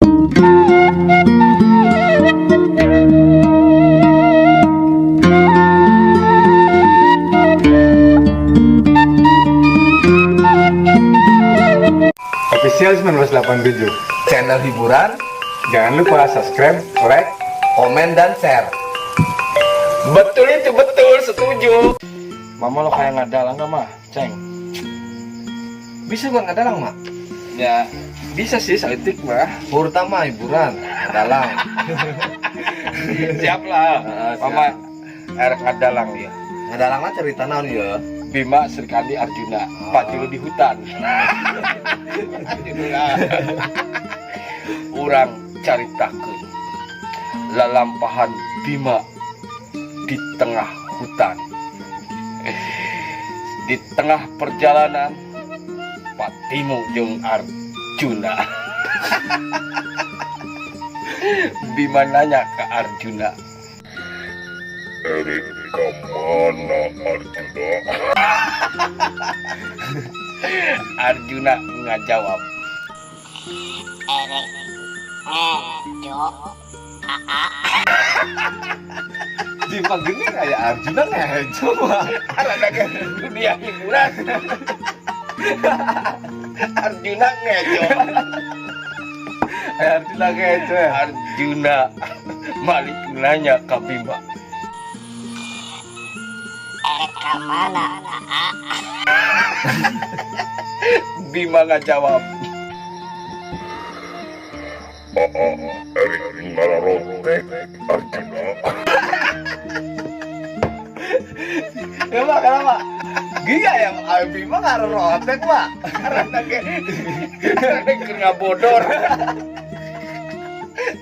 Official 1987 Channel hiburan, Jangan lupa subscribe, like. komen, dan share. Betul itu, betul, setuju. Mama lo kayak ngadalang gak mah, Ceng? Bisa gak ngadalang, Mak? Ya, bisa sih, saitik mah. Pertama hiburan, ngadalang. Siap lah, siap. Mama erek ngadalang ya. Ngadalang lah cerita naon ya. Bima Srikandi Arjuna, Pak Julu di hutan. Urang caritakeun lalampahan Bima di tengah hutan. Di tengah perjalanan Patimu jeung Arjuna. Bima nanya ke Arjuna, Erik kemana Arjuna? Arjuna ngajawab, Jika gini kayak Arjuna ngejo, Mak. karena dunia hiburan. Arjuna ngejo. Arjuna ngejo ya. Arjuna balik nanya ke Bima, Bima ngajawab, Erik ngararotek Arjuna. Ya, Mak, kenapa? Gila ya, Mak. Bima ngarotek, Mak. karena kena bodor.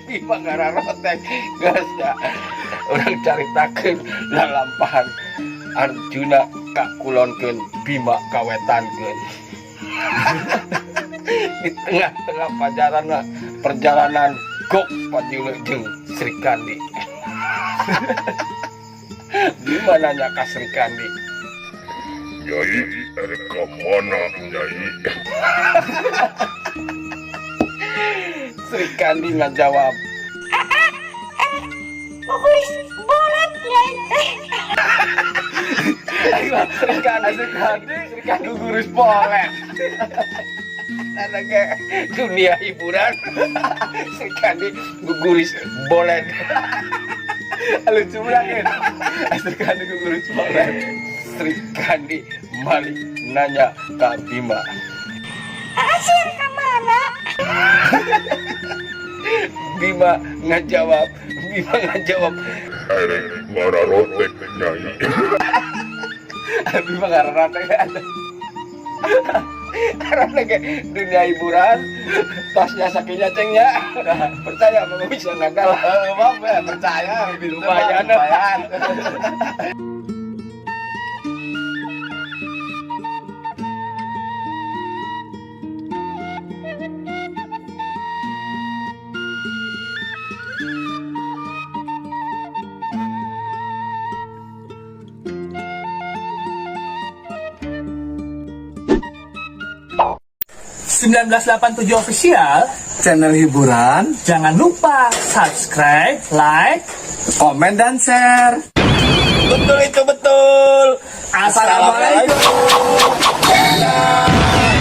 Bima ngararotek, gas ya. Orang caritakeun lalampahan Arjuna kakulonkeun Bima kawetankeun. Di tengah-tengah perjalanan Gok Pajulu jeung Srikandi. Bima nanya ke Srikandi, Nyai, Erik kemana Nyai? Srikandi ngajawab, Srikandi gurus bolet. Anaknya dunia hiburan. Srikandi guguris bolet. Lucu banget. Srikandi gurus bolet. Srikandi balik nanya ke Bima, Bima ngajawab, Erik ngararotek Nyai. Bima ngarotek ada. karena dunia hiburan tasnya sakinya cengnya. Percaya Mama bisa ngandal. Bang, percaya. Lumayan. Lumayan. 1987 Official, Channel hiburan, jangan lupa subscribe, like, komen, dan share. Betul itu, betul. Assalamualaikum. Assalamualaikum.